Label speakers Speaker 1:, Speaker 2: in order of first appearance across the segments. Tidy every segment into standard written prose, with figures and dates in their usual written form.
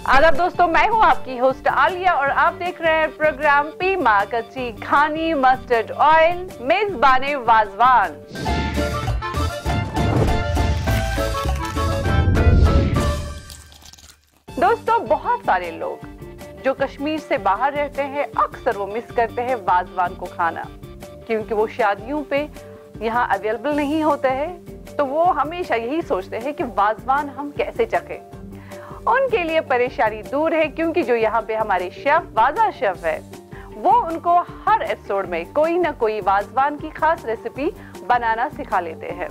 Speaker 1: आदाब दोस्तों, मैं हूं आपकी होस्ट आलिया और आप देख रहे हैं प्रोग्राम पीमा कच्ची घानी मस्टर्ड ऑयल मेजबाने वाजवान। दोस्तों, बहुत सारे लोग जो कश्मीर से बाहर रहते हैं अक्सर वो मिस करते हैं वाजवान को खाना, क्योंकि वो शादियों पे यहाँ अवेलेबल नहीं होते हैं। तो वो हमेशा यही सोचते हैं कि वाजवान हम कैसे चखें। उनके लिए परेशानी दूर है, क्योंकि जो यहाँ पे हमारे शेफ वाजा शेफ है वो उनको हर एपिसोड में कोई ना कोई वाजवान की खास रेसिपी बनाना सिखा लेते हैं।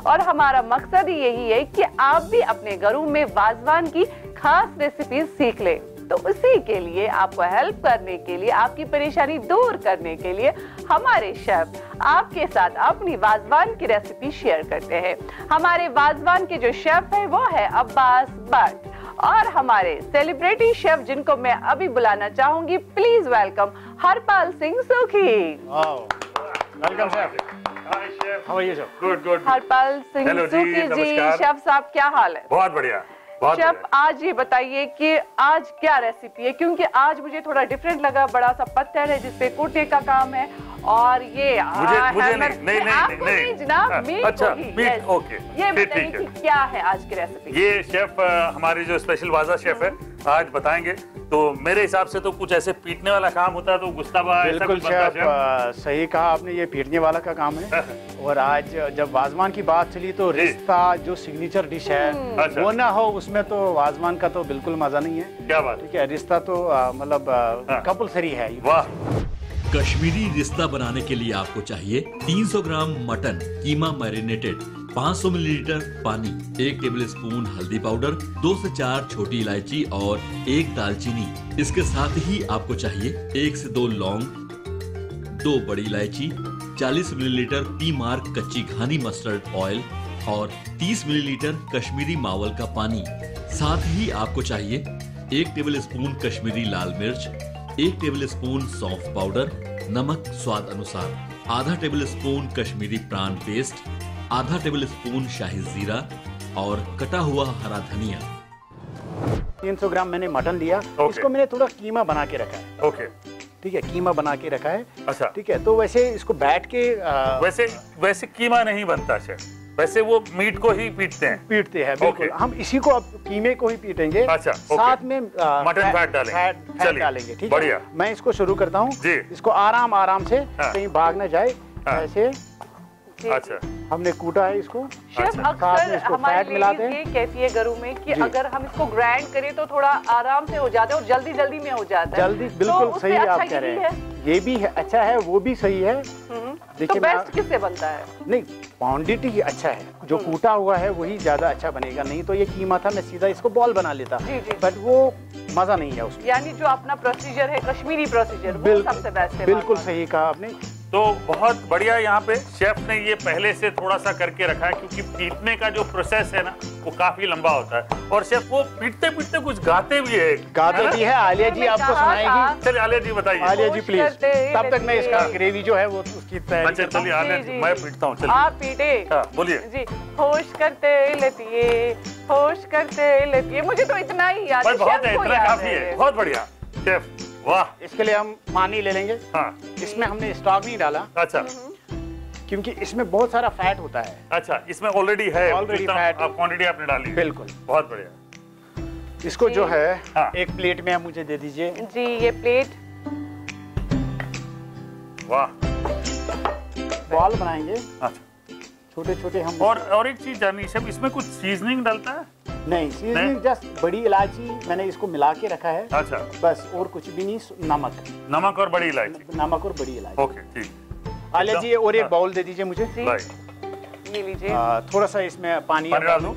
Speaker 1: और हमारा मकसद ही यही है कि आप भी अपने घरों में वाजवान की खास रेसिपी सीख लें। तो उसी के लिए आपको हेल्प करने के लिए, आपकी परेशानी दूर करने के लिए हमारे शेफ आपके साथ अपनी वाजवान की रेसिपी शेयर करते हैं। हमारे वाजवान के जो शेफ है वो है अब्बास भट्ट, और हमारे सेलिब्रिटी शेफ जिनको मैं अभी बुलाना चाहूंगी, please welcome Harpal Singh Sukhi.
Speaker 2: Welcome chef. Hi chef, how are you chef? Good good.
Speaker 1: Harpal Singh Sukhi ji, chef साहब क्या हाल है?
Speaker 2: बहुत बढ़िया।
Speaker 1: शेफ, आज ये बताइए कि आज क्या रेसिपी है, क्योंकि आज मुझे थोड़ा डिफरेंट लगा। बड़ा सा पत्थर है जिसपे कुटने का काम है, और ये
Speaker 2: मुझे नहीं
Speaker 1: जनाब, मीट
Speaker 2: अच्छा मीट, ओके।
Speaker 1: ये बताइए कि क्या है आज की रेसिपी?
Speaker 2: ये शेफ हमारे जो स्पेशल वाजा शेफ है आज बताएंगे। तो मेरे हिसाब से तो कुछ ऐसे पीटने वाला काम होता है, तो गुस्ताबा ऐसा कुछ बनता है शेफ?
Speaker 3: सही कहा आपने, ये पीटने वाला का काम है। और आज जब वाजवान की बात चली तो रिश्ता जो सिग्नेचर डिश है वो ना हो उसमें तो वाजवान का तो बिल्कुल मजा नहीं है।
Speaker 2: क्या बात?
Speaker 3: ठीक है, रिश्ता तो मतलब कंपलसरी है।
Speaker 2: वाह।
Speaker 4: कश्मीरी रिश्ता बनाने के लिए आपको चाहिए 300 ग्राम मटन कीमा मैरिनेटेड, 500 मिलीलीटर पानी, 1 टेबल स्पून हल्दी पाउडर, 2 से 4 छोटी इलायची और 1 दालचीनी। इसके साथ ही आपको चाहिए 1 से 2 लौंग, 2 बड़ी इलायची, 40 millilitre P Mark kachchi ghani mustard oil और 30 मिलीलीटर कश्मीरी मावल का पानी। साथ ही आपको चाहिए 1 टेबल स्पून कश्मीरी लाल मिर्च, 1 टेबल स्पून सौंफ पाउडर, नमक स्वाद अनुसार, आधा टेबल स्पून कश्मीरी प्राण पेस्ट, आधा टेबल स्पून शाही जीरा और कटा हुआ हरा धनिया।
Speaker 3: 300 ग्राम मैंने मटन लिया, इसको मैंने थोड़ा कीमा बना के रखा है।
Speaker 2: ओके,
Speaker 3: ठीक है, कीमा बना के रखा है।
Speaker 2: अच्छा,
Speaker 3: ठीक है। तो वैसे इसको बैठ के
Speaker 2: वैसे कीमा नहीं बनता शेफ, वैसे वो मीट को ही पीटते हैं।
Speaker 3: बिल्कुल। हम इसी को अब कीमे को ही पीटेंगे।
Speaker 2: अच्छा,
Speaker 3: साथ में
Speaker 2: मटन फैट
Speaker 3: डालेंगे। ठीक
Speaker 2: बढ़िया।
Speaker 3: है, मैं इसको शुरू करता हूँ। इसको आराम आराम से कहीं भाग न जाए ऐसे।
Speaker 2: अच्छा,
Speaker 3: हमने कूटा है इसको।
Speaker 1: शेफ, अक्सर हमारी लेडीज ये कहती है घरों में कि अगर हम इसको ग्राइंड करें तो थोड़ा आराम से हो जाता है और जल्दी जल्दी में हो जाता है।
Speaker 3: जल्दी, बिल्कुल सही आप कह रहे हैं। ये भी है, अच्छा है, वो भी सही है।
Speaker 1: देखिए, तो बेस्ट किससे बनता है?
Speaker 3: नहीं, क्वांटिटी अच्छा है, जो कूटा हुआ है वही ज्यादा अच्छा बनेगा। नहीं तो ये कीमा था, मैं सीधा इसको बॉल बना लेता, बट वो मजा नहीं है उसमें।
Speaker 1: यानी जो अपना प्रोसीजर है, कश्मीरी प्रोसीजर, वो सबसे बेस्ट है।
Speaker 3: बिल्कुल सही कहा आपने।
Speaker 2: तो बहुत बढ़िया। यहाँ पे शेफ ने ये पहले से थोड़ा सा करके रखा है, क्योंकि पीटने का जो प्रोसेस है ना वो काफी लंबा होता है, और शेफ वो पीटते पीटते कुछ गाते भी है।
Speaker 3: आलिया जी आपको सुनाएगी।
Speaker 2: चलिए आलिया जी बताइए।
Speaker 3: आलिया जी प्लीज, तब तक मैं इसका ग्रेवी जो है वो उसकी तैयारी।
Speaker 2: अच्छा चलिए आलिया जी, मैं पीटता हूँ। चलिए
Speaker 1: आप पीटे।
Speaker 2: बोलिए
Speaker 1: जी। होश करते लेतिए, होश करते लेतिए, मुझे तो इतना ही याद है।
Speaker 2: बहुत है, इतना काफी है। बहुत बढ़िया शेफ, वाह।
Speaker 3: इसके लिए हम पानी ले लेंगे।
Speaker 2: हाँ।
Speaker 3: इसमें हमने स्टॉक नहीं डाला।
Speaker 2: अच्छा,
Speaker 3: क्योंकि इसमें बहुत सारा फैट होता है।
Speaker 2: अच्छा, इसमें ऑलरेडी है,
Speaker 3: ऑलरेडी फैट,
Speaker 2: क्वांटिटी आपने डाली।
Speaker 3: बिल्कुल,
Speaker 2: बहुत बढ़िया।
Speaker 3: इसको जो है एक प्लेट में आप मुझे दे दीजिए। जी,
Speaker 1: ये प्लेट।
Speaker 2: वाह।
Speaker 3: बॉल बनाएंगे।
Speaker 2: अच्छा,
Speaker 3: छोटे छोटे हम।
Speaker 2: और एक चीज जाननी है, इसमें कुछ सीजनिंग डालता है?
Speaker 3: नहीं, सीजनिंग जस्ट बड़ी इलायची मैंने इसको मिला के रखा है।
Speaker 2: अच्छा,
Speaker 3: बस, और कुछ भी नहीं।
Speaker 2: नमक और बड़ी इलायची।
Speaker 3: नमक और बड़ी इलायची।
Speaker 2: ओके, ठीक।
Speaker 3: आलिया जी, और एक बाउल दे दीजिए मुझे।
Speaker 1: ये लीजिए।
Speaker 3: थोड़ा सा इसमें पानी
Speaker 2: डाल दूं?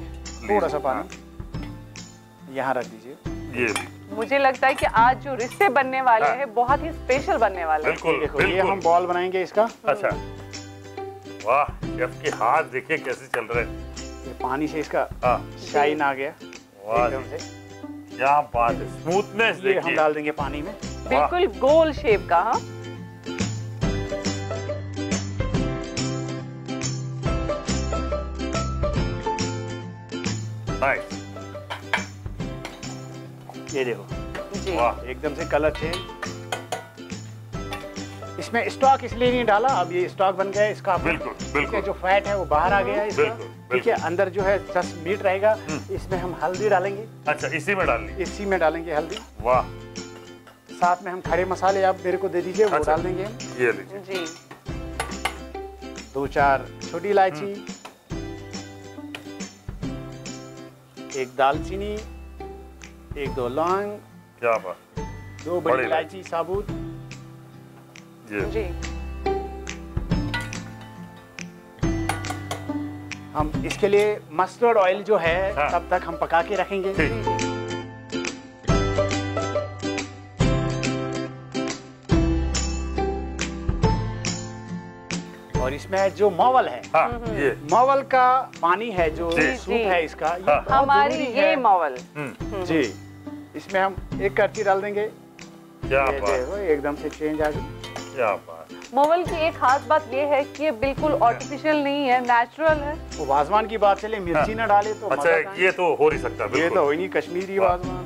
Speaker 3: थोड़ा सा पानी यहाँ रख दीजिए।
Speaker 2: ये
Speaker 1: मुझे लगता है कि आज जो रिश्ते बनने वाले हैं बहुत ही स्पेशल बनने वाले हैं।
Speaker 2: बिल्कुल,
Speaker 3: देखो,
Speaker 2: बिल्कुल।
Speaker 3: ये हम बॉल बनाएंगे इसका।
Speaker 2: अच्छा, वाह, शेफ के हाथ देखिए कैसे चल रहे हैं।
Speaker 3: ये पानी से इसका शाइन आ गया एकदम से।
Speaker 2: क्या बात है, स्मूथनेस देखिए।
Speaker 3: हम डाल देंगे पानी में,
Speaker 1: बिल्कुल गोल शेप का। हाँ,
Speaker 3: ये देखो
Speaker 1: जी।
Speaker 2: वाह
Speaker 3: एकदम से कलर चेंज। इसमें स्टॉक इसलिए नहीं डाला, अब ये स्टॉक बन गया है इसका।
Speaker 2: बिल्कुल बिल्कुल।
Speaker 3: जो फैट है वो बाहर आ गया है इसका।
Speaker 2: बिल्कुल,
Speaker 3: ठीक है, अंदर जो है जस्ट मीट रहेगा। इसमें हम हल्दी डालेंगे।
Speaker 2: अच्छा, इसी में डाल ली।
Speaker 3: इसी में डालेंगे हल्दी।
Speaker 2: वाह।
Speaker 3: साथ में हम खड़े मसाले आप मेरे को दे दीजिए, वो
Speaker 2: अच्छा,
Speaker 3: डाल देंगे।
Speaker 2: ये लीजिए
Speaker 1: जी।
Speaker 3: 2-4 छोटी इलायची, 1 दालचीनी, 1-2 लौंग,
Speaker 2: क्या बात।
Speaker 3: 2 बड़ी इलायची साबुत।
Speaker 1: जी।
Speaker 3: हम इसके लिए मस्टर्ड ऑयल जो है
Speaker 2: हाँ।
Speaker 3: तब तक हम पका के रखेंगे। और इसमें जो मॉवल है,
Speaker 2: हाँ, ये
Speaker 3: मॉवल का पानी है जो
Speaker 2: जी,
Speaker 3: सूप
Speaker 1: जी।
Speaker 3: है इसका, ये
Speaker 2: हाँ।
Speaker 3: बहुत
Speaker 1: हमारी
Speaker 3: जरूरी
Speaker 1: ये
Speaker 3: है।
Speaker 1: मॉवल।
Speaker 3: जी, इसमें हम 1 करछी डाल देंगे।
Speaker 2: क्या
Speaker 3: ये
Speaker 2: बात,
Speaker 3: देखो एकदम से चेंज आ गई।
Speaker 2: क्या बात।
Speaker 1: मोवल की एक खास बात ये है कि ये बिल्कुल आर्टिफिशियल नहीं है, नेचुरल है।
Speaker 3: वो वाजवान की बात चले, मिर्ची ना डाले तो
Speaker 2: अच्छा,
Speaker 3: मजा कहाँ
Speaker 2: ये तो हो नहीं सकता।
Speaker 3: है। ये
Speaker 2: बिल्कुल
Speaker 3: तो हो ही नहीं, कश्मीरी
Speaker 2: वाह।
Speaker 3: वाजवान।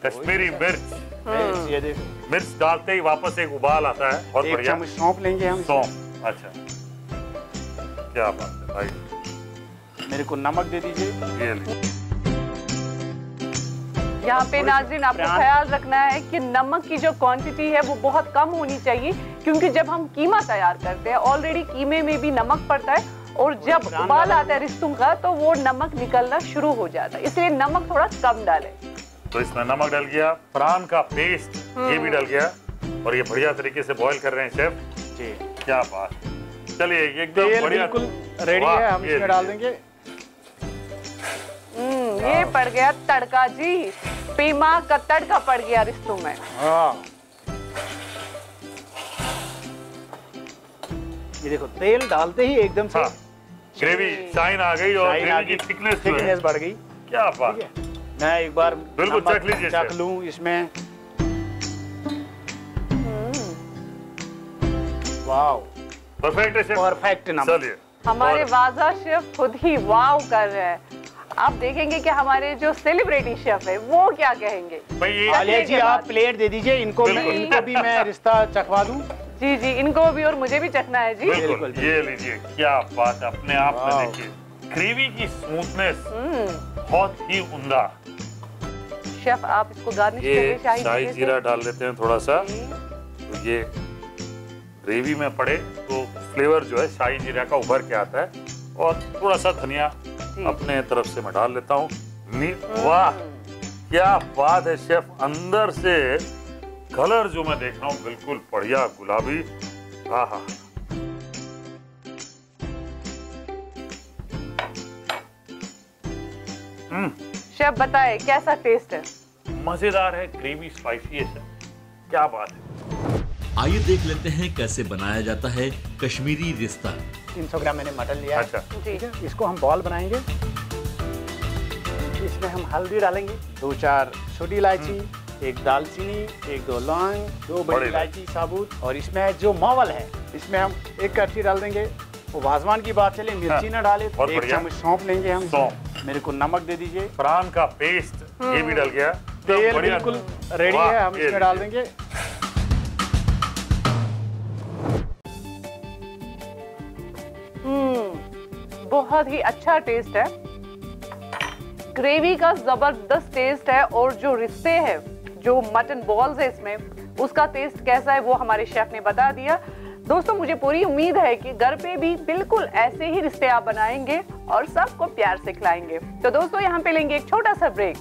Speaker 2: कश्मीरी मिर्च।
Speaker 3: ये देखो,
Speaker 2: मिर्च डालते ही वापस एक उबाल आता है। बहुत
Speaker 3: 1
Speaker 2: बढ़िया।
Speaker 3: चम्मच सौंफ लेंगे हम।
Speaker 2: सौंफ। अच्छा, क्या बात है भाई।
Speaker 3: मेरे को नमक दे दीजिए।
Speaker 2: ये लीजिए।
Speaker 1: यहाँ पे नाज़रीन आपको
Speaker 3: प्राण-
Speaker 1: ख्याल रखना है कि नमक की जो क्वांटिटी है वो बहुत कम होनी चाहिए, क्योंकि जब हम कीमा तैयार करते हैं ऑलरेडी कीमे में भी नमक पड़ता है, और जब
Speaker 3: प्राण
Speaker 1: उबाल
Speaker 3: डालें।
Speaker 1: आता है रिश्तों का तो वो नमक निकलना शुरू हो जाता है, इसलिए नमक थोड़ा कम डालें।
Speaker 2: तो इसमें नमक डल गया, प्रान का पेस्ट ये भी डल गया, और ये बढ़िया तरीके से बॉईल कर रहे हैं शेफ।
Speaker 3: जी,
Speaker 2: क्या बात। चलिए, एकदम
Speaker 3: तेल
Speaker 2: बढ़िया।
Speaker 3: बिल्कुल रेडी
Speaker 2: वाह,
Speaker 3: है, हम
Speaker 2: ये
Speaker 3: इसमें डाल
Speaker 2: लीजिए।
Speaker 3: देंगे।
Speaker 1: ये पड़ गया तड़का जी, पीमा का तड़का पड़ गया रिश्तों में।
Speaker 3: हाँ, ये देखो तेल डालते ही एकदम से
Speaker 2: हाँ, ग्रेवी शाइन आ गई और
Speaker 3: शाइन आ
Speaker 2: ग्रेवी
Speaker 3: गई,
Speaker 2: की थिकनेस जो है,
Speaker 3: थिकनेस बढ़ गई।
Speaker 2: क्या बात।
Speaker 3: ठीक है, मैं एक बार
Speaker 2: बिल्कुल
Speaker 3: नमक
Speaker 2: चख लीजिए
Speaker 3: चख
Speaker 2: शेफ।
Speaker 3: लूं इसमें। वाओ,
Speaker 2: परफेक्ट है शेफ।
Speaker 3: परफेक्ट नमक।
Speaker 2: चलिए,
Speaker 1: हमारे
Speaker 2: और-
Speaker 1: वाजा शेफ खुद ही वाव कर रहे हैं। आप देखेंगे कि हमारे जो सेलिब्रिटी शेफ है वो क्या कहेंगे।
Speaker 2: भाई ये
Speaker 3: आलिया जी,
Speaker 1: के
Speaker 3: आप
Speaker 1: बाद।
Speaker 3: प्लेट दे दीजिए इनको,
Speaker 2: बिल्कुल।
Speaker 3: इनको भी मैं रिश्ता चखवा दूं।
Speaker 1: जी जी, इनको भी और मुझे भी चखना है जी।
Speaker 2: बिल्कुल,
Speaker 3: बिल्कुल।
Speaker 2: ये लीजिए। क्या बात है, अपने आप में
Speaker 3: वाह।
Speaker 2: देखिए ग्रेवी की स्मूथनेस बहुत ही उम्दा।
Speaker 1: शेफ आप इसको गार्निश
Speaker 2: ये
Speaker 1: करिए
Speaker 2: शाही
Speaker 1: जीरे से।
Speaker 2: जीरा डाल देते हैं थोड़ा सा,
Speaker 1: जी।
Speaker 2: तो ये ग्रेवी में पड़े तो फ्लेवर जो है शाही जीरा का उभर के आता है, और थोड़ा सा धनिया अपने तरफ से मैं डाल लेता हूँ। वाह, क्या बात है शेफ। अंदर से कलर जो मैं देख रहा हूँ बिल्कुल बढ़िया गुलाबी। आहा,
Speaker 1: शेफ बताए कैसा टेस्ट है।
Speaker 2: मजेदार है, ग्रेवी स्पाइसी है शेफ। क्या बात है।
Speaker 4: आइए देख लेते हैं कैसे बनाया जाता है कश्मीरी रिश्ता।
Speaker 3: 300 ग्राम मैंने मटन लिया है।
Speaker 2: अच्छा,
Speaker 1: जी।
Speaker 3: इसको हम बॉल बनाएंगे। इसमें हम हल्दी डालेंगे, 2-4 छोटी इलायची, 1 दालचीनी, 1-2 लौंग, 2 बड़ी
Speaker 2: बड़ी
Speaker 3: इलायची साबुत, और इसमें जो मॉवल है इसमें हम 1 करछी डाल देंगे। वो वाजवान की बात चले, मिर्ची ना डाले तो
Speaker 2: बहुत
Speaker 3: 1
Speaker 2: बढ़िया।
Speaker 3: चम्मच सौंफ लेंगे हम।
Speaker 2: सौंफ।
Speaker 3: मेरे को नमक दे दीजिए।
Speaker 2: प्रान का पेस्ट ये भी डल गया।
Speaker 3: तेल
Speaker 2: बढ़िया।
Speaker 3: बिल्कुल रेडी
Speaker 2: वाह,
Speaker 3: है, हम
Speaker 2: ये
Speaker 3: इसमें डाल
Speaker 2: लीजिए।
Speaker 3: देंगे।
Speaker 1: बहुत ही अच्छा टेस्ट है, ग्रेवी का जबरदस्त टेस्ट है, और जो रिश्ते हैं, जो मटन बॉल्स है इसमें, उसका टेस्ट कैसा है वो हमारे शेफ ने बता दिया। दोस्तों, मुझे पूरी उम्मीद है कि घर पे भी बिल्कुल ऐसे ही रिश्ते आप बनाएंगे और सबको प्यार से खिलाएंगे। तो दोस्तों, यहाँ पे लेंगे एक छोटा सा ब्रेक।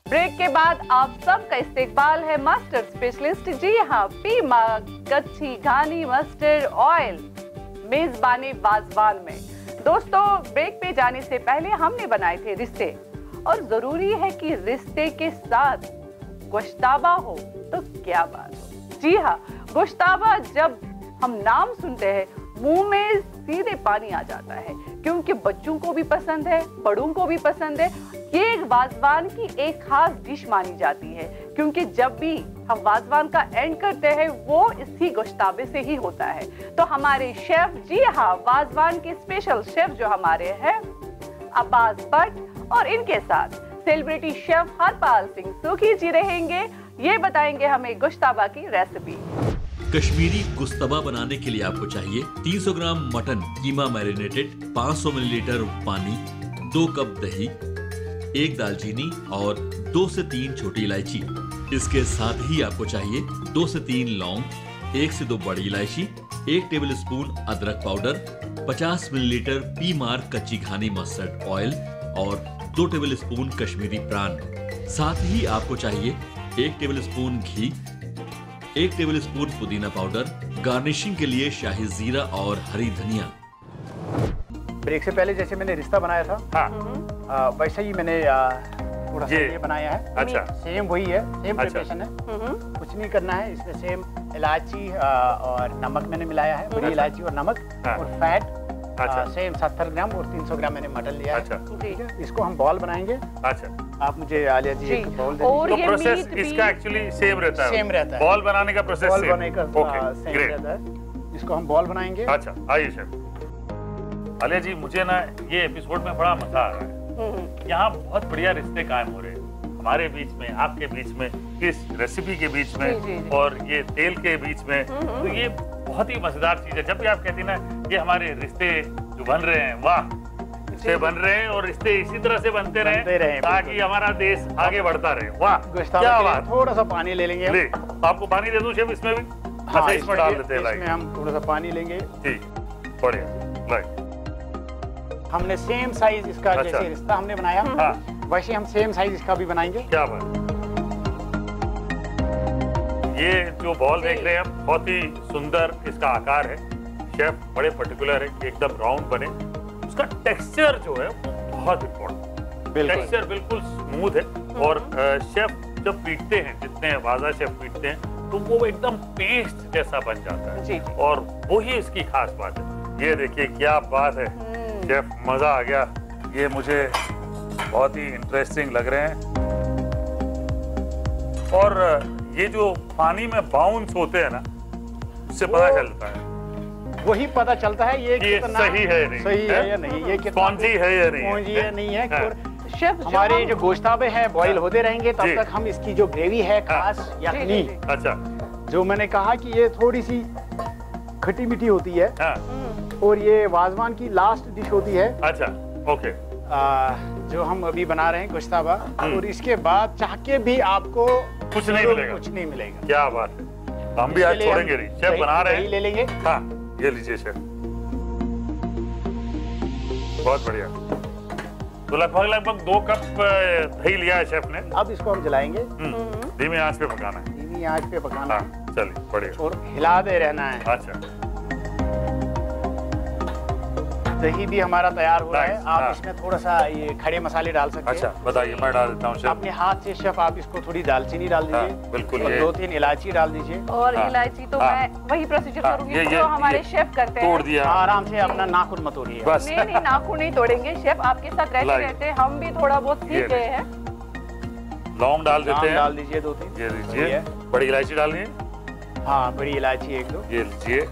Speaker 1: ब्रेक के बाद आप सबका इस्तेकबाल है मास्टर स्पेशलिस्ट, जी हाँ, पीमा कच्ची घानी मस्टर्ड ऑयल, मेजबानी वाजवान में। दोस्तों, ब्रेक पे जाने से पहले हमने बनाए थे रिश्ते, और जरूरी है कि रिश्ते के साथ गोश्ताबा हो तो क्या बात हो। जी हाँ, गोश्ताबा जब हम नाम सुनते हैं मुंह में सीधे पानी आ जाता है, क्योंकि बच्चों को भी पसंद है, बड़ों को भी पसंद है। ये एक वाजवान की एक खास डिश मानी जाती है, क्योंकि जब भी हम वाजवान का एंड करते हैं वो इसी गोश्ताबे से ही होता है। तो हमारे शेफ, जी हाँ, वाजवान के स्पेशल शेफ जो हमारे हैं अब्बास भट्ट, और इनके साथ सेलिब्रिटी शेफ हरपाल सिंह सूखी जी रहेंगे। ये बताएंगे हमें गोश्ताबा की रेसिपी।
Speaker 4: कश्मीरी गुश्तबा बनाने के लिए आपको चाहिए 300 ग्राम मटन कीमा मैरिनेटेड, 500 मिलीलीटर पानी, 2 कप दही, 1 दालचीनी और 2 से 3 छोटी इलायची। इसके साथ ही आपको चाहिए 2 से 3 लौंग, 1 से 2 बड़ी इलायची, 1 टेबल स्पून अदरक पाउडर, 50 मिलीलीटर पी मार कच्ची घानी मस्टर्ड ऑयल और 2 टेबल स्पून कश्मीरी प्रान। साथ ही आपको चाहिए 1 टेबल स्पून घी, 1 टेबल स्पून पुदीना पाउडर, गार्निशिंग के लिए शाही जीरा और हरी धनिया।
Speaker 3: ब्रेक से पहले जैसे मैंने रिश्ता बनाया था,
Speaker 2: हाँ,
Speaker 3: वैसे ही मैंने थोड़ा सा ये बनाया है।
Speaker 2: अच्छा,
Speaker 3: सेम वही है, सेम
Speaker 2: अच्छा।
Speaker 3: प्रिपरेशन है, कुछ नहीं करना है। इसमें सेम इलायची और नमक मैंने मिलाया है, बड़ी इलायची और नमक,
Speaker 2: हाँ।
Speaker 3: और फैट
Speaker 2: अच्छा।
Speaker 3: सेम 70 ग्राम और 300 ग्राम मैंने मटन लिया है।
Speaker 2: अच्छा,
Speaker 3: ठीक है, इसको हम बॉल बनाएंगे।
Speaker 2: अच्छा।
Speaker 3: आप मुझे आलिया जी एक बॉल दे
Speaker 1: और
Speaker 3: दीजिए।
Speaker 1: ये
Speaker 2: प्रोसेस
Speaker 1: मीट भी
Speaker 2: इसका एक्चुअली सेम रहता है,
Speaker 3: सेम रहता है।
Speaker 2: बॉल बनाने का प्रोसेस
Speaker 3: बॉल
Speaker 2: सेम।
Speaker 3: बनाने का
Speaker 2: ओके,
Speaker 3: सेम
Speaker 2: ग्रेट।
Speaker 3: रहता है। इसको हम बॉल बनाएंगे।
Speaker 2: अच्छा, आइए शेफ। आलिया जी, मुझे ना ये एपिसोड में बड़ा मजा आ रहा है। यहाँ बहुत बढ़िया रिश्ते कायम हो रहे हैं हमारे बीच में, आपके बीच में, इस रेसिपी के बीच में और ये तेल के बीच में। तो ये बहुत ही मजेदार चीज है। जब भी आप कहती ना ये हमारे रिश्ते जो बन रहे हैं, वाह, रिश्ते बन रहे हैं और रिश्ते इसी तरह से बनते रहे ताकि हमारा देश आगे बढ़ता रहे। वाह, क्या बात।
Speaker 3: थोड़ा सा पानी ले लेंगे।
Speaker 2: ले, आपको पानी दे दूं शेफ इसमें भी?
Speaker 3: हाँ,
Speaker 2: अच्छा, इसमें डाल देते हैं।
Speaker 3: इसमें हम थोड़ा सा पानी लेंगे।
Speaker 2: ठीक, बढ़िया। लाइक
Speaker 3: हमने सेम साइज इसका,
Speaker 2: अच्छा।
Speaker 3: जैसे रिश्ता हमने बनाया,
Speaker 2: हाँ,
Speaker 3: वैसे हम सेम साइज इसका भी बनाएंगे।
Speaker 2: क्या बात। ये जो बॉल देख रहे हैं हम, बहुत ही सुंदर इसका आकार है। शेफ बड़े पर्टिकुलर है कि एकदम राउंड बने। उसका टेक्सचर जो है बहुत इम्पोर्टेंट, टेक्सचर बिल्कुल स्मूथ है। और शेफ जब पीटते हैं, जितने वाजा शेफ पीटते हैं, तो वो एकदम पेस्ट जैसा बन जाता है।
Speaker 1: जी।
Speaker 2: और वही इसकी खास बात है। ये देखिए क्या बात है शेफ, मजा आ गया। ये मुझे बहुत ही इंटरेस्टिंग लग रहे हैं। और ये जो पानी में बाउंस होते हैं ना, उससे पता चलता है,
Speaker 3: वही पता चलता है ये कितना
Speaker 2: सही है नहीं,
Speaker 3: सही है या नहीं, ये कितना
Speaker 2: स्पॉन्जी है या नहीं,
Speaker 3: स्पॉन्जी है नहीं है।
Speaker 2: हाँ।
Speaker 3: और
Speaker 1: शेफ
Speaker 3: हमारे जो गोश्ताबे हैं बॉईल होते रहेंगे,
Speaker 2: जी।
Speaker 3: तब तक हम इसकी जो ग्रेवी है खास यखनी,
Speaker 2: अच्छा,
Speaker 3: जो मैंने कहा कि ये थोड़ी सी खट्टी मीठी होती है,
Speaker 2: हाँ,
Speaker 3: और ये वाजवान की लास्ट डिश होती है।
Speaker 2: अच्छा, ओके,
Speaker 3: जो हम अभी बना रहे हैं गोश्ताबा, और इसके बाद चाह के भी आपको
Speaker 2: कुछ नहीं मिलेगा।
Speaker 3: कुछ नहीं मिलेगा।
Speaker 2: क्या बात है। हम भी आज
Speaker 3: इसके लिए
Speaker 2: छोड़ेंगे
Speaker 3: हम
Speaker 2: नहीं, शेफ बना रहे हैं।
Speaker 3: ले लेंगे।
Speaker 2: हाँ, ये लीजिए शेफ, बहुत बढ़िया। तो लगभग 2 कप दही लिया है शेफ ने।
Speaker 3: अब इसको हम जलाएंगे,
Speaker 2: धीमी आंच पे पकाना है।
Speaker 3: धीमी आंच पे पकाना है।
Speaker 2: हाँ, चलिए, बढ़िया।
Speaker 3: और हिलाते रहना है।
Speaker 2: अच्छा,
Speaker 3: दही भी हमारा तैयार हो रहा है।
Speaker 2: Nice,
Speaker 3: आप
Speaker 2: हाँ।
Speaker 3: इसमें थोड़ा सा ये खड़े मसाले डाल सकते हैं।
Speaker 2: अच्छा, बताइए, मैं डाल देता हूँ शेफ।
Speaker 3: अपने हाथ से शेफ आप इसको थोड़ी दालचीनी डाल दीजिए।
Speaker 2: हाँ, बिल्कुल।
Speaker 3: और
Speaker 2: ये
Speaker 3: 2-3 इलायची डाल दीजिए।
Speaker 1: और
Speaker 2: हाँ,
Speaker 1: इलायची तो
Speaker 2: हाँ,
Speaker 1: मैं वही प्रोसीजर
Speaker 2: हाँ,
Speaker 1: करूंगी
Speaker 2: ये
Speaker 1: जो हमारे
Speaker 2: ये
Speaker 1: शेफ करते हैं।
Speaker 2: तोड़ दिया
Speaker 3: आराम से अपना नाखून मत तोड़िए।
Speaker 2: बस।
Speaker 1: नहीं नहीं, नाखून नहीं तोड़ेंगे शेफ, आपके साथ रहते
Speaker 2: लाइक।
Speaker 1: रहते हम भी थोड़ा बहुत
Speaker 2: ये
Speaker 1: सीख गए हैं।
Speaker 2: लौंग डाल देते
Speaker 3: लौंग
Speaker 2: हैं।
Speaker 3: डाल दीजिए 2-3।
Speaker 2: ये लीजिए, बड़ी इलायची डालनी है।
Speaker 3: हाँ, बड़ी इलायची 1-2।
Speaker 2: ये लीजिए।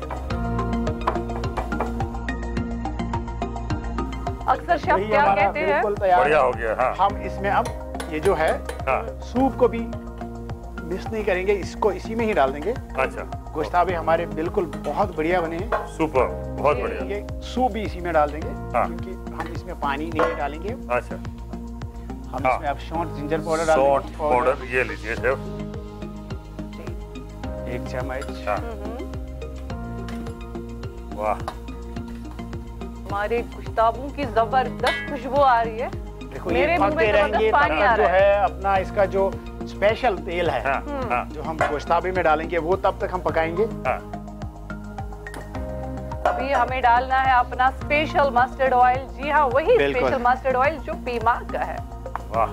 Speaker 1: अक्सर शेफ
Speaker 3: दही
Speaker 1: क्या
Speaker 3: हमारा
Speaker 1: कहते हैं,
Speaker 3: बिल्कुल तैयार
Speaker 2: बढ़िया
Speaker 3: है।
Speaker 2: हो गया। हाँ,
Speaker 3: हम इसमें अब ये जो है
Speaker 2: हाँ,
Speaker 3: सूप को भी मिक्स नहीं करेंगे, इसको इसी में ही डाल देंगे।
Speaker 2: अच्छा,
Speaker 3: गोश्ताबे हमारे बिल्कुल बहुत बढ़िया बने हैं।
Speaker 2: सुपर, बहुत बढ़िया।
Speaker 3: ये सूप भी इसी में डाल देंगे,
Speaker 2: हाँ।
Speaker 3: क्योंकि हम इसमें पानी नहीं डालेंगे।
Speaker 2: अच्छा,
Speaker 3: हम
Speaker 2: हाँ।
Speaker 3: इसमें अब सौंठ जिंजर पाउडर डाल
Speaker 2: सॉल्ट
Speaker 3: देंगे।
Speaker 2: पाउडर, ये लीजिए शेफ।
Speaker 3: 1 चम्मच।
Speaker 2: हाँ, वाह,
Speaker 1: हमारे गोश्ताबों की जबरदस्त खुशबू आ रही है।
Speaker 3: देखो
Speaker 1: मेरे
Speaker 3: ये
Speaker 1: मुंह
Speaker 3: पकते
Speaker 1: में
Speaker 3: रहेंगे,
Speaker 1: जबरदस्त पानी
Speaker 3: तब
Speaker 1: आ
Speaker 3: तक जो
Speaker 1: रहा
Speaker 3: है अपना इसका जो स्पेशल तेल है,
Speaker 2: हाँ, हाँ,
Speaker 3: जो हम गोश्ताबे में डालेंगे, वो तब तक हम पकाएंगे।
Speaker 2: हाँ,
Speaker 1: अभी हमें डालना है अपना स्पेशल मस्टर्ड ऑयल। जी हाँ, वही
Speaker 3: बिल्कुल।
Speaker 1: स्पेशल मस्टर्ड ऑयल जो पीमा का है।
Speaker 2: वाह,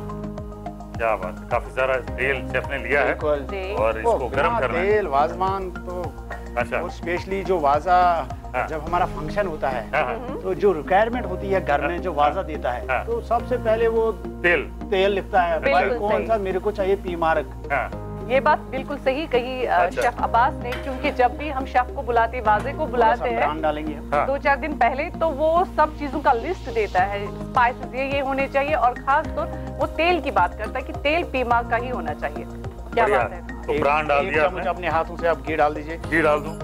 Speaker 2: क्या बात है। काफी सारा तेल शेफ ने लिया है
Speaker 3: बिल्कुल।
Speaker 1: जी।
Speaker 2: और इसको गर्म करना है।
Speaker 3: तेल वाजवान तो,
Speaker 2: अच्छा,
Speaker 3: और स्पेशली जो वाजा
Speaker 2: हाँ।
Speaker 3: जब हमारा फंक्शन होता है
Speaker 2: हाँ।
Speaker 3: तो जो रिक्वायरमेंट होती है घर में जो वाजा देता है
Speaker 2: हाँ।
Speaker 3: तो सबसे पहले वो तेल लिखता है, भाई कौन सा मेरे को चाहिए, पी मार्क।
Speaker 1: ये बात बिल्कुल सही कही शेफ अब्बास ने, क्योंकि जब भी हम शेफ को बुलाते हैं, वाजे को बुलाते हैं,
Speaker 3: डालेंगे
Speaker 1: 2-4 दिन पहले, तो वो सब चीजों का लिस्ट देता है, स्पाइसेस ये होने चाहिए, और खास तौर वो तेल की बात करता है कि तेल पीमा का ही होना चाहिए। क्या बात है।
Speaker 2: तो प्राण डाल दिया आपने,
Speaker 3: अपने हाथों से आप घी डाल दीजिए।
Speaker 2: घी डाल दूं,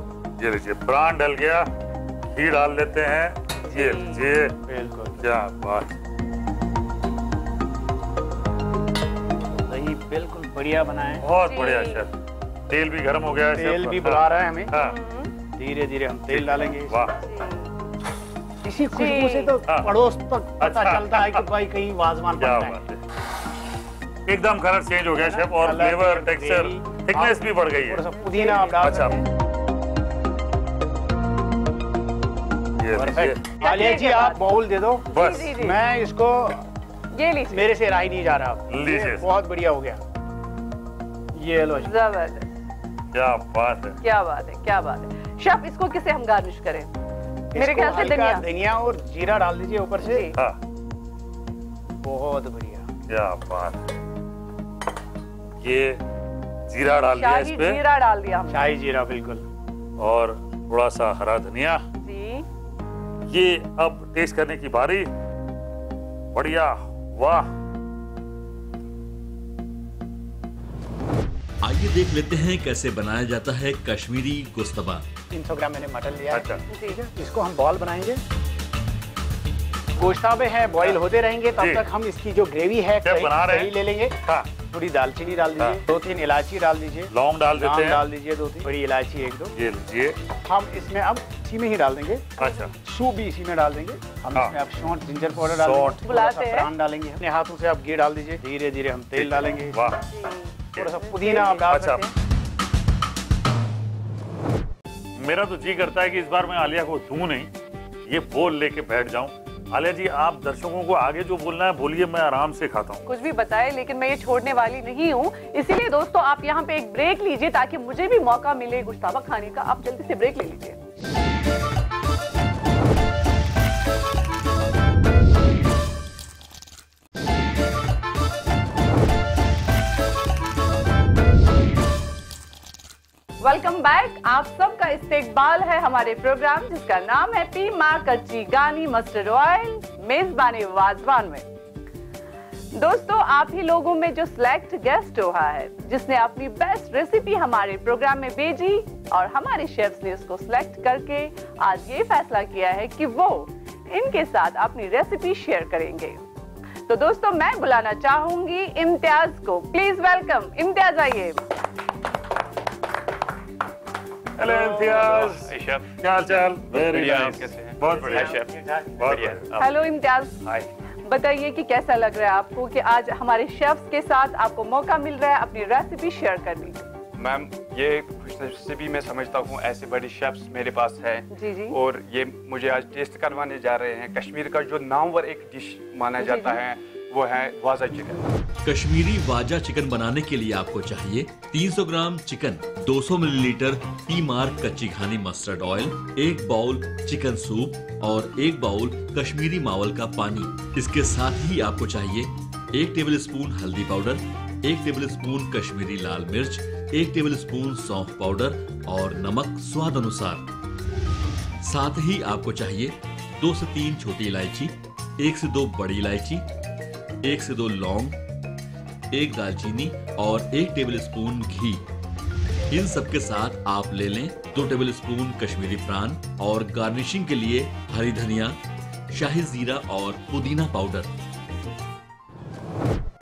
Speaker 2: ये लीजिए प्राण डल गया, घी डाल लेते हैं, ये लीजिए।
Speaker 3: बिल्कुल,
Speaker 2: क्या बात,
Speaker 3: दही बिल्कुल बढ़िया बनाए,
Speaker 2: बहुत बढ़िया शेफ। तेल भी गर्म हो गया है,
Speaker 3: तेल भी बुला रहा है हमें।
Speaker 2: हाँ।
Speaker 3: धीरे धीरे हम तेल डालेंगे।
Speaker 2: वाह,
Speaker 3: इसी खुशबू से तो पड़ोस तक पता चलता है कि भाई कहीं वाजवान बन रहा है।
Speaker 2: एकदम कलर चेंज हो गया शेफ, और फ्लेवर, टेक्सचर, थिकनेस भी बढ़ गई है।
Speaker 3: थोड़ा सा पुदीना आप डाल सकते हैं। परफेक्ट। आलिया जी आप बाउल दे दो,
Speaker 2: बस
Speaker 3: मैं इसको,
Speaker 1: ये लीजिए,
Speaker 3: मेरे से राही नहीं जा रहा,
Speaker 2: लीजिए,
Speaker 3: बहुत बढ़िया हो गया। ये लो,
Speaker 1: जबरदस्त,
Speaker 2: क्या बात है,
Speaker 1: क्या बात है, क्या बात है। शेफ इसको किसे हम गार्निश करें? मेरे ख्याल से
Speaker 3: धनिया और जीरा डाल दीजिए ऊपर से।
Speaker 2: हाँ।
Speaker 3: बहुत बढ़िया,
Speaker 2: क्या बात है। ये जीरा डाल दिया इस पे,
Speaker 1: जीरा डाल दिया हमने,
Speaker 3: शाही जीरा बिल्कुल,
Speaker 2: और थोड़ा सा हरा धनिया
Speaker 1: जी।
Speaker 2: ये अब टेस्ट करने की बारी। बढ़िया, वाह।
Speaker 4: आइए देख लेते हैं कैसे बनाया जाता है कश्मीरी गोश्तबा।
Speaker 3: 300 ग्राम मैंने मटन लिया है।
Speaker 2: अच्छा,
Speaker 3: ठीक है, इसको हम बॉल बनाएंगे। गोश्ताबे हैं, बॉईल होते रहेंगे, तब तक हम इसकी जो ग्रेवी है
Speaker 2: बना रहे हैं,
Speaker 3: ले लेंगे।
Speaker 2: हाँ।
Speaker 3: थोड़ी दालचीनी डाल दीजिए, 2-3 इलायची डाल दीजिए,
Speaker 2: लौंग डाल देते हैं,
Speaker 3: डाल दीजिए 2-3 बड़ी इलायची 1-2।
Speaker 2: ये लीजिए।
Speaker 3: हम इसमें अब इसी में ही डाल देंगे,
Speaker 2: अच्छा,
Speaker 3: सूप भी इसी में डाल देंगे हम।
Speaker 2: हाँ।
Speaker 3: इसमें अब सौंठ, जिंजर पाउडर डाल देंगे,
Speaker 1: बुलाते हैं,
Speaker 3: प्राण डालेंगे, अपने हाथों से आप घी डाल दीजिए, धीरे धीरे हम तेल डालेंगे,
Speaker 2: वाह,
Speaker 3: थोड़ा सा पुदीना आप डाल सकते हैं।
Speaker 2: मेरा तो जी करता है कि इस बार मैं आलिया को दूं नहीं, ये बोल लेके बैठ जाऊं। आलिया जी, आप दर्शकों को आगे जो बोलना है बोलिए, मैं आराम से खाता हूँ।
Speaker 1: कुछ भी बताए, लेकिन मैं ये छोड़ने वाली नहीं हूँ। इसीलिए दोस्तों आप यहाँ पे एक ब्रेक लीजिए ताकि मुझे भी मौका मिले गोश्ताबा खाने का। आप जल्दी से ब्रेक ले लीजिए। Welcome back. आप सबका इस्तेकबाल है हमारे प्रोग्राम जिसका नाम है पीमा कच्ची गानी मस्टर्ड ऑयल मेजबानी वाजवान में। दोस्तों, आप ही लोगों में जो सिलेक्ट गेस्ट हुआ है जिसने अपनी बेस्ट रेसिपी हमारे प्रोग्राम में भेजी, और हमारे शेफ्स ने उसको सिलेक्ट करके आज ये फैसला किया है कि वो इनके साथ अपनी रेसिपी शेयर करेंगे। तो दोस्तों, मैं बुलाना चाहूंगी इम्तियाज को। प्लीज वेलकम इम्तियाज, आइए।
Speaker 2: हेलो इम्तियाज, क्या हाल चाल? वेरी नाइस,
Speaker 5: कैसे हैं?
Speaker 2: बहुत बढ़िया शेफ, बहुत बढ़िया।
Speaker 1: हेलो इम्तियाज, बताइए कि कैसा लग रहा है आपको कि आज हमारे शेफ्स के साथ आपको मौका मिल रहा है अपनी रेसिपी शेयर करने का?
Speaker 5: मैम, ये खुशनसीबी मैं समझता हूँ, ऐसे बड़े शेफ्स मेरे पास है।
Speaker 1: जी जी।
Speaker 5: और ये मुझे आज टेस्ट करवाने जा रहे हैं। कश्मीर का जो नामवर एक डिश माना जाता है वो है वाजा चिकन।
Speaker 4: कश्मीरी वाजा चिकन बनाने के लिए आपको चाहिए 300 gram chicken, 200 millilitre P Mark kachchi ghani mustard oil, 1 bowl chicken soup और 1 बाउल कश्मीरी मावल का पानी। इसके साथ ही आपको चाहिए 1 टेबलस्पून हल्दी पाउडर, 1 टेबलस्पून कश्मीरी लाल मिर्च, 1 टेबलस्पून सौंफ पाउडर और नमक स्वाद अनुसार। साथ ही आपको चाहिए 2 से 3 छोटी इलायची, 1 से 2 बड़ी इलायची, 1 से 2 लौंग, 1 दालचीनी और 1 टेबलस्पून घी। इन सब के साथ आप ले लें 2 टेबलस्पून कश्मीरी प्राण और गार्निशिंग के लिए हरी धनिया, शाही जीरा और पुदीना पाउडर।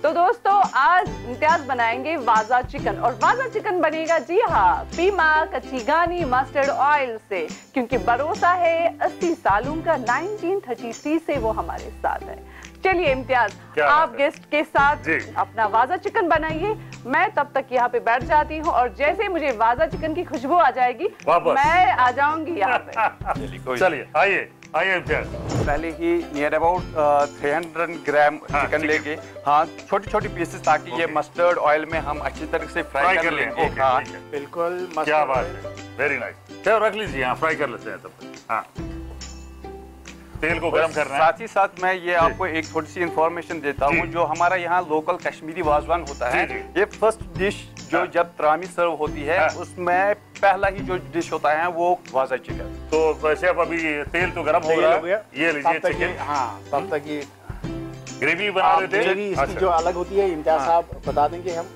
Speaker 1: तो दोस्तों, आज इम्तियाज बनाएंगे वाजा चिकन, और वाजा चिकन बनेगा जी हाँ पीमा कच्ची घानी मस्टर्ड ऑयल से, क्योंकि भरोसा है 80 सालों का 1933 से वो हमारे साथ है। चलिए इम्तियाज, आप गेस्ट के साथ अपना वाजा चिकन बनाइए, मैं तब तक यहाँ पे बैठ जाती हूँ, और जैसे मुझे वाजा चिकन की खुशबू आ जाएगी मैं आ जाऊंगी यहाँ पे।
Speaker 2: चलिए आइए आइए इम्तियाज।
Speaker 5: पहले ही नियर अबाउट 300 ग्राम चिकन लेके, हाँ, छोटी छोटी पीसेस, ताकि ये मस्टर्ड ऑयल में हम अच्छी तरह से फ्राई कर लेंगे। हाँ
Speaker 3: बिल्कुल,
Speaker 2: क्या बात है, वेरी नाइस। रख लीजिए, यहाँ फ्राई कर लेते हैं तब तक। हाँ, तेल को गर्म करना है।
Speaker 5: साथ ही साथ मैं ये आपको एक थोड़ी सी इंफॉर्मेशन देता हूँ। जो हमारा यहाँ लोकल कश्मीरी वाजवान होता है, ये फर्स्ट डिश जो जब त्रामी सर्व होती है, उसमें पहला ही जो डिश होता है वो वाजा चिकन।
Speaker 2: तो वैसे अब अभी तेल तो गर्म हो रहा है, ये लीजिए चिकन।
Speaker 3: हाँ, तब तक ये
Speaker 2: ग्रेवी बना लेते हैं।
Speaker 3: ग्रेवी इसकी जो अलग होती है इम्तियाज साहब बता देंगे हम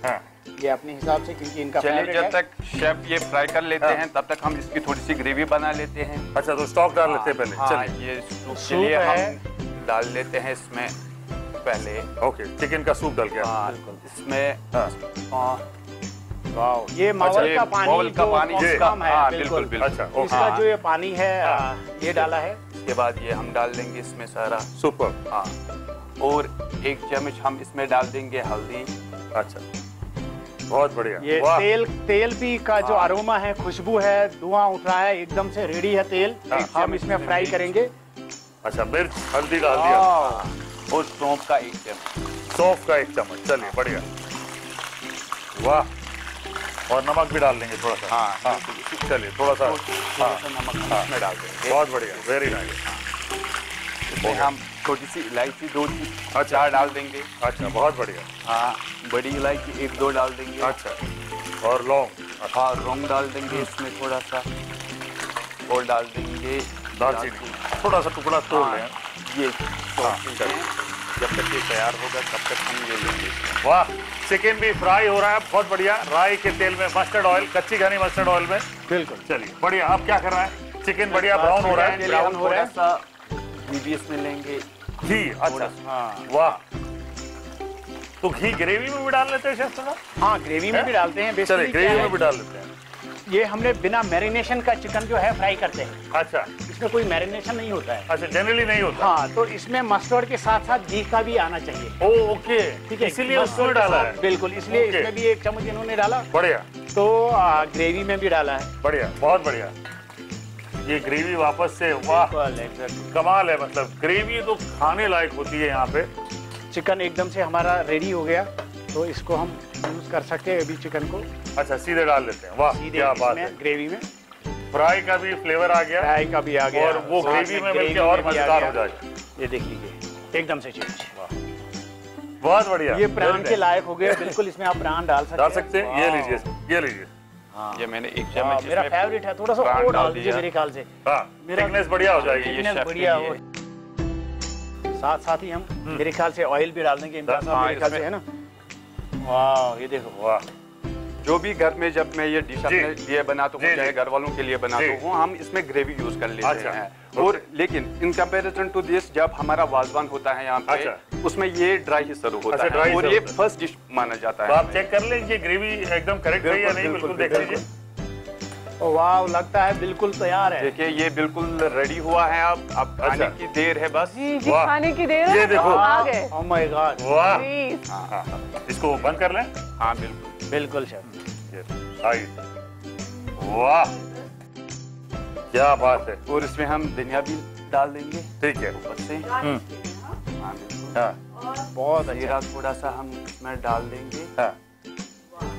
Speaker 3: ये अपने हिसाब से, क्योंकि इनका
Speaker 5: चलिए जब तक शेफ ये फ्राई कर लेते हैं तब तक हम इसकी थोड़ी सी ग्रेवी बना लेते हैं।
Speaker 2: अच्छा, तो स्टॉक डाल लेते हैं पहले। चलिए,
Speaker 5: ये सूप के लिए हम डाल लेते हैं इसमें पहले।
Speaker 2: ओके, चिकन का सूप डाल के
Speaker 5: इसमें
Speaker 3: ये मावल का पानी जो कम है,
Speaker 5: बिल्कुल बिल्कुल।
Speaker 3: अच्छा, इसका जो ये पानी है ये डाला है।
Speaker 5: इसके बाद ये हम डाल देंगे इसमें सारा।
Speaker 2: सुपर।
Speaker 5: हाँ, और 1 चम्मच हम इसमें डाल देंगे हल्दी।
Speaker 2: अच्छा, बहुत बढ़िया।
Speaker 3: ये तेल भी का जो अरोमा है, खुशबू है, धुआं उठ रहा है, एकदम से रेडी है तेल। हम इसमें फ्राई करेंगे।
Speaker 2: अच्छा, मिर्च हल्दी डाल दिया
Speaker 5: और सौंफ का 1 चम्मच।
Speaker 2: सौंफ का 1 चम्मच। चलिए, बढ़िया। वाह, और नमक भी डाल देंगे थोड़ा सा।
Speaker 5: हाँ,
Speaker 2: चलिए, थोड़ा सा
Speaker 5: नमक इसमें डाल देंगे।
Speaker 2: बहुत बढ़िया, वेरी नाइस।
Speaker 5: इसमें हम छोटी सी इलायची 2-4 डाल देंगे।
Speaker 2: अच्छा, बहुत बढ़िया।
Speaker 5: हाँ, बड़ी इलायची 1-2 डाल देंगे।
Speaker 2: अच्छा, और लौंग।
Speaker 5: हाँ, लौंग डाल देंगे इसमें थोड़ा सा, और डाल देंगे
Speaker 2: दालचीनी, थोड़ा सा टुकड़ा तोड़ लें।
Speaker 5: ये जब तक ये तैयार होगा तब तक हम ये लेंगे।
Speaker 2: वाह, चिकन भी फ्राई हो रहा है, बहुत बढ़िया। राई के तेल में, मस्टर्ड ऑयल, कच्ची घनी मस्टर्ड ऑयल में।
Speaker 3: बिल्कुल।
Speaker 2: चलिए, बढ़िया। अब क्या कर रहा है? चिकन बढ़िया ब्राउन हो रहा है।
Speaker 5: ब्राउन हो रहा है। घी इसमें लेंगे।
Speaker 2: घी, अच्छा, वाह। तो घी ग्रेवी में भी डाल लेते हैं शेफ साहब?
Speaker 3: हाँ, ग्रेवी में भी डालते हैं।
Speaker 2: चलिए, ग्रेवी में भी डाल लेते हैं।
Speaker 3: ये हमने बिना मैरिनेशन का चिकन जो है फ्राई करते हैं।
Speaker 2: अच्छा,
Speaker 3: इसमें कोई मैरिनेशन नहीं होता है।
Speaker 2: अच्छा, जनरली नहीं होता।
Speaker 3: हाँ, तो इसमें मस्टर्ड के साथ साथ घी का भी आना चाहिए।
Speaker 2: ओके,
Speaker 3: ठीक है,
Speaker 2: इसीलिए उसमें डाला है।
Speaker 3: बिल्कुल, इसलिए इसमें भी 1 चम्मच इन्होंने डाला।
Speaker 2: बढ़िया।
Speaker 3: तो ग्रेवी में भी डाला है।
Speaker 2: बढ़िया, बहुत बढ़िया। ये ग्रेवी वापस से, वाह, कमाल है। मतलब ग्रेवी तो खाने लायक होती है यहाँ पे।
Speaker 3: चिकन एकदम से हमारा रेडी हो गया, तो इसको हम यूज कर सकते हैं अभी चिकन को।
Speaker 2: अच्छा, सीधे डाल लेते हैं। वाह, क्या बात है।
Speaker 3: ग्रेवी में
Speaker 2: फ्राई का भी फ्लेवर आ गया,
Speaker 3: फ्राई का भी आ गया,
Speaker 2: और वो ग्रेवी में मिलकर और मजेदार हो जाएगा।
Speaker 3: ये देख लीजिए, एकदम से चेंज।
Speaker 2: बहुत बढ़िया।
Speaker 3: ये प्राण के लायक हो गया। बिल्कुल, इसमें आप प्राण डाल सकते हैं।
Speaker 2: ये लीजिए, ये लीजिए।
Speaker 5: ये मैंने 1 चम्मच,
Speaker 3: मेरा फेवरेट है। थोड़ा सा और डाल दीजिए मेरे ख्याल से।
Speaker 2: हाँ, थिकनेस बढ़िया हो जाएगी।
Speaker 3: थिकनेस बढ़िया हो। साथ साथ ही हम मेरे ख्याल से ऑयल भी डाल देंगे इम्तियाज साहब, मेरे ख्याल से, है ना। वाह, ये देखो।
Speaker 2: वाह,
Speaker 5: जो भी घर में जब मैं ये डिश अपने लिए बनाता हूँ, चाहे घर वालों के लिए बनाता हूँ, हम इसमें ग्रेवी यूज कर लेते हैं। और लेकिन इन कंपैरिजन टू दिस, जब हमारा वाजवान होता है यहाँ पे, उसमें ये ड्राई ही सर्व होता है, और ये फर्स्ट डिश माना जाता है।
Speaker 2: आप चेक कर लें ये ग्रेवी एकदम करेक्ट है या नहीं, बिल्कुल देख लीजिए।
Speaker 3: वाह, लगता है बिल्कुल तैयार है।
Speaker 5: देखिए, ये बिल्कुल रेडी हुआ है। अब खाने की देर है बस।
Speaker 1: जी, खाने की देर है।
Speaker 2: ये देखो,
Speaker 1: आ गए।
Speaker 3: Oh my God.
Speaker 2: वाह, इसको बंद कर लें।
Speaker 5: हाँ, बिल्कुल
Speaker 3: बिल्कुल शेफ।
Speaker 2: वाह, क्या बात है।
Speaker 5: और इसमें हम धनिया भी डाल देंगे।
Speaker 2: ठीक है,
Speaker 5: ऊपर से।
Speaker 2: हाँ,
Speaker 3: बहुत अच्छा।
Speaker 5: थोड़ा सा हम इसमें डाल देंगे।
Speaker 2: हाँ,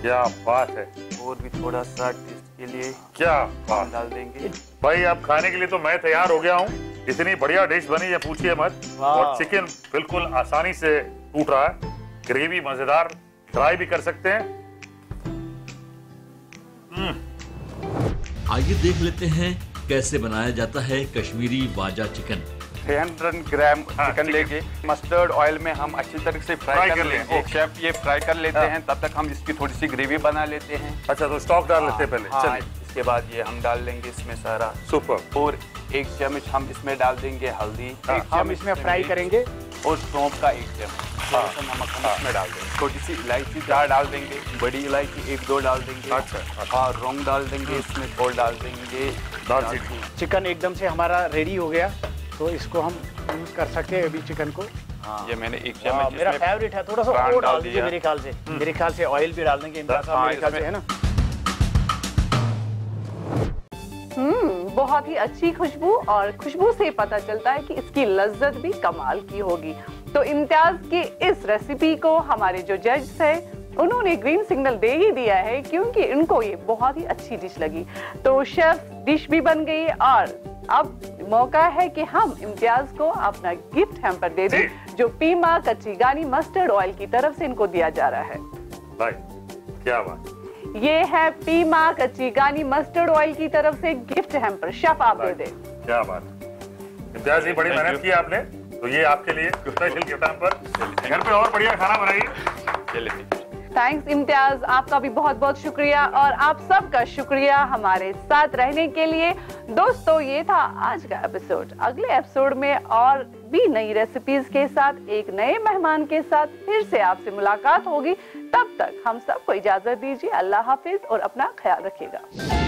Speaker 2: क्या बात है।
Speaker 5: और भी थोड़ा सा टेस्ट के लिए
Speaker 2: क्या बात
Speaker 5: डाल देंगे।
Speaker 2: भाई, अब खाने के लिए तो मैं तैयार हो गया हूँ। इतनी बढ़िया डिश बनी है, पूछिए मत। और चिकन बिल्कुल आसानी से टूट रहा है, ग्रेवी मजेदार, ट्राई भी कर सकते हैं।
Speaker 4: आइए देख लेते हैं कैसे बनाया जाता है कश्मीरी वाजा चिकन।
Speaker 5: 300 ग्राम चिकन लेके मस्टर्ड ऑयल में हम अच्छी तरह से फ्राई कर लेंगे। एक शेफ ये फ्राई कर लेते हैं, तब तक हम इसकी थोड़ी सी ग्रेवी बना लेते हैं।
Speaker 2: अच्छा, तो स्टॉक डाल लेते हैं पहले। चलिए,
Speaker 5: इसके बाद ये हम डाल लेंगे इसमें सारा।
Speaker 2: सुपर।
Speaker 5: और 1 चम्मच हम इसमें डाल देंगे हल्दी।
Speaker 3: हम इसमें फ्राई करेंगे।
Speaker 5: और सौंफ का 1 चम्मच। थोड़ा सा नमक हम इसमें डाल देंगे। छोटी सी इलायची 4 डाल देंगे। बड़ी इलायची 1-2 डाल देंगे।
Speaker 2: अच्छा,
Speaker 5: हाँ, लौंग डाल देंगे इसमें, और डाल देंगे दालचीनी।
Speaker 3: चिकन एकदम से हमारा रेडी हो गया, तो इसको हम यूज कर सकते हैं अभी चिकन को।
Speaker 5: ये मैंने 1 चम्मच,
Speaker 3: मेरा फेवरेट है। थोड़ा सा और डाल दीजिए मेरे ख्याल से। मेरे ख्याल से ऑयल भी डाल देंगे इम्तियाज साहब, मेरे ख्याल से, है ना।
Speaker 1: बहुत ही अच्छी खुशबू, और खुशबू से पता चलता है कि इसकी लज्जत भी कमाल की होगी। तो इम्तियाज की इस रेसिपी को हमारे जो जज है उन्होंने ग्रीन सिग्नल दे ही दिया है, क्योंकि उनको ये बहुत ही अच्छी डिश लगी। तो शेफ, डिश भी बन गई और अब मौका है कि हम इम्तियाज को अपना गिफ्ट हैम्पर दे दें, जो पीमा कच्ची गानी मस्टर्ड ऑयल की तरफ से इनको दिया जा रहा है।
Speaker 2: भाई क्या बात,
Speaker 1: ये है पीमा कच्ची गानी मस्टर्ड ऑयल की तरफ से गिफ्ट हैम्पर। शेफ आप दे दें।
Speaker 2: क्या बात, इम्तियाज जी बड़ी मेहनत की आपने, तो ये आपके लिए स्पेशल गिफ्ट हैम्पर। घर पे और बढ़िया खाना बनाइए।
Speaker 1: थैंक्स इम्तियाज, आपका भी बहुत बहुत शुक्रिया और आप सबका शुक्रिया हमारे साथ रहने के लिए। दोस्तों ये था आज का एपिसोड। अगले एपिसोड में और भी नई रेसिपीज के साथ, एक नए मेहमान के साथ फिर से आपसे मुलाकात होगी। तब तक हम सबको इजाजत दीजिए। अल्लाह हाफिज और अपना ख्याल रखिएगा।